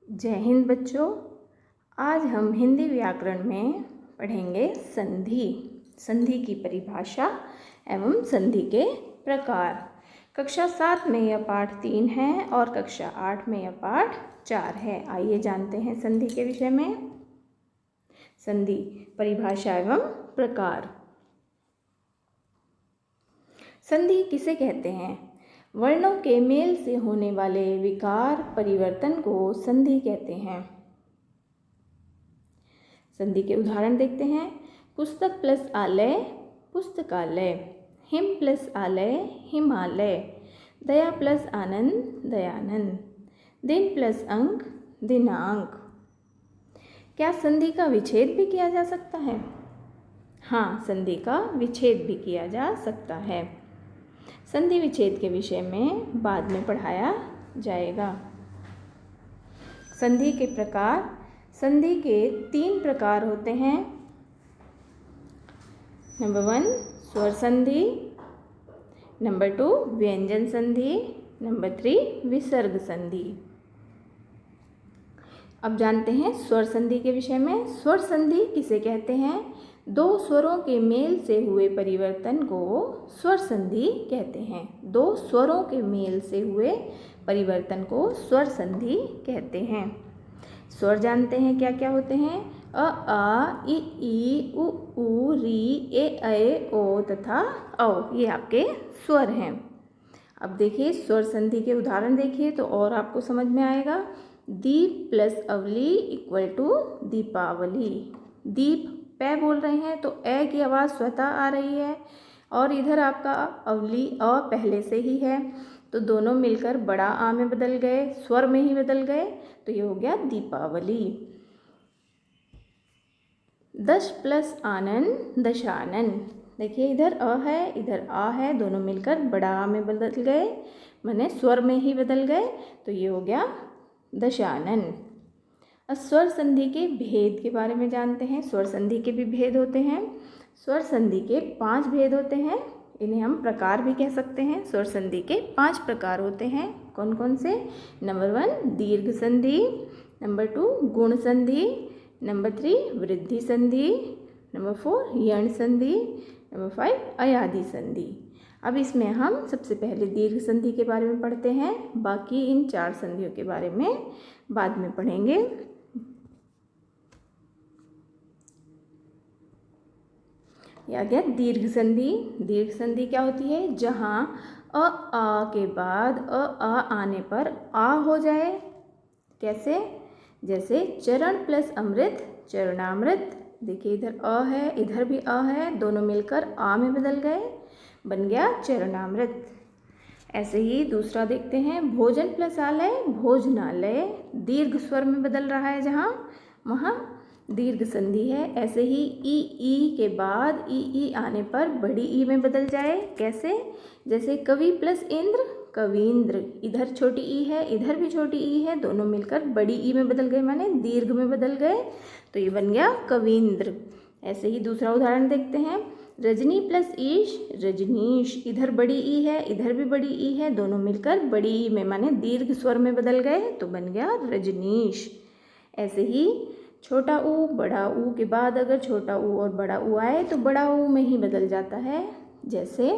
जय हिंद बच्चों। आज हम हिंदी व्याकरण में पढ़ेंगे संधि। संधि की परिभाषा एवं संधि के प्रकार। कक्षा 7 में यह पाठ 3 है और कक्षा 8 में यह पाठ 4 है। आइए जानते हैं संधि के विषय में। संधि परिभाषा एवं प्रकार। संधि किसे कहते हैं? वर्णों के मेल से होने वाले विकार परिवर्तन को संधि कहते हैं। संधि के उदाहरण देखते हैं। पुस्तक प्लस आलय पुस्तकालय, हिम प्लस आलय हिमालय, दया प्लस आनंद दयानंद, दिन प्लस अंक दिनांक। क्या संधि का विच्छेद भी किया जा सकता है? हाँ, संधि का विच्छेद भी किया जा सकता है। संधि विच्छेद के विषय में बाद में पढ़ाया जाएगा। संधि के प्रकार। संधि के 3 प्रकार होते हैं। नंबर 1 स्वर संधि, नंबर 2 व्यंजन संधि, नंबर 3 विसर्ग संधि। अब जानते हैं स्वर संधि के विषय में। स्वर संधि किसे कहते हैं? 2 स्वरों के मेल से हुए परिवर्तन को स्वर संधि कहते हैं। 2 स्वरों के मेल से हुए परिवर्तन को स्वर संधि कहते हैं। स्वर जानते हैं क्या क्या होते हैं? अ, आ, इ, ई, उ, री, ए, ओ तथा औ। ये आपके स्वर हैं। अब देखिए स्वर संधि के उदाहरण देखिए तो और आपको समझ में आएगा। दीप प्लस अवली इक्वल टू दीपावली। दीप पै बोल रहे हैं तो ए की आवाज़ स्वतः आ रही है और इधर आपका अवली अ पहले से ही है, तो दोनों मिलकर बड़ा आ में बदल गए, स्वर में ही बदल गए, तो ये हो गया दीपावली। दश प्लस आनंद दशानन। देखिए इधर अ है इधर आ है, दोनों मिलकर बड़ा आ में बदल गए, माने स्वर में ही बदल गए, तो ये हो गया दशानन। स्वर संधि के भेद के बारे में जानते हैं। स्वर संधि के भी भेद होते हैं। स्वर संधि के 5 भेद होते हैं। इन्हें हम प्रकार भी कह सकते हैं। स्वर संधि के 5 प्रकार होते हैं। कौन कौन से? नंबर 1 दीर्घ संधि, नंबर 2 गुण संधि, नंबर 3 वृद्धि संधि, नंबर 4 यण संधि, नंबर 5 अयादि संधि। अब इसमें हम सबसे पहले दीर्घ संधि के बारे में पढ़ते हैं, बाकी इन 4 संधियों के बारे में बाद में पढ़ेंगे। या गया दीर्घ संधि। दीर्घ संधि क्या होती है? जहाँ अ आ के बाद अ आ आने पर आ हो जाए। कैसे? जैसे चरण प्लस अमृत चरणामृत। देखिए इधर अ है इधर भी अ है, दोनों मिलकर आ में बदल गए, बन गया चरणामृत। ऐसे ही दूसरा देखते हैं। भोजन प्लस आलय भोजनालय। दीर्घ स्वर में बदल रहा है वहाँ दीर्घ संधि है। ऐसे ही ई के बाद ई आने पर बड़ी ई में बदल जाए। कैसे? जैसे कवि प्लस इंद्र कवींद्र। इधर छोटी ई है इधर भी छोटी ई है, दोनों मिलकर बड़ी ई में बदल गए, माने दीर्घ में बदल गए, तो ये बन गया कवींद्र। ऐसे ही दूसरा उदाहरण देखते हैं। रजनी प्लस ईश रजनीश। इधर बड़ी ई है इधर भी बड़ी ई है, दोनों मिलकर बड़ी ई में माने दीर्घ स्वर में बदल गए, तो बन गया रजनीश। ऐसे ही छोटा ऊ बड़ा ऊ के बाद अगर छोटा ऊ और बड़ा ऊ आए तो बड़ा ऊ में ही बदल जाता है। जैसे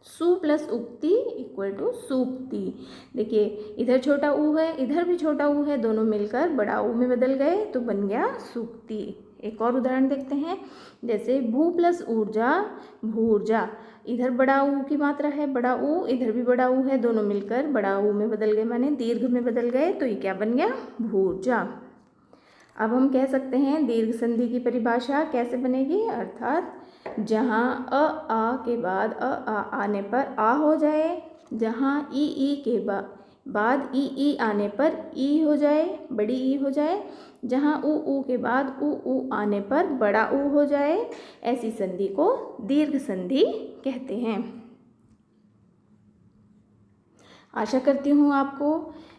सु प्लस उक्ति इक्वल टू सूक्ति। देखिए इधर छोटा ऊ है इधर भी छोटा ऊ है, दोनों मिलकर बड़ा ऊ में बदल गए, तो बन गया सूक्ति। एक और उदाहरण देखते हैं। जैसे भू प्लस ऊर्जा भूर्जा। इधर बड़ा ऊ की मात्रा है बड़ा ऊ, इधर भी बड़ा ऊ है, दोनों मिलकर बड़ा ऊ में बदल गए, माने दीर्घ में बदल गए, तो ये क्या बन गया? भूर्जा। अब हम कह सकते हैं दीर्घ संधि की परिभाषा कैसे बनेगी, अर्थात जहाँ अ आ के बाद अ आ आने पर आ हो जाए, जहाँ ई के बाद ई आने पर ई हो जाए बड़ी ई हो जाए, जहाँ ऊ के बाद ऊ आने पर बड़ा ऊ हो जाए, ऐसी संधि को दीर्घ संधि कहते हैं। आशा करती हूँ आपको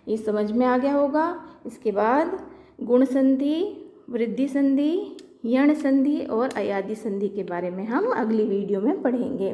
ये समझ में आ गया होगा। इसके बाद गुण संधि, वृद्धि संधि, यण संधि और अयादि संधि के बारे में हम अगली वीडियो में पढ़ेंगे।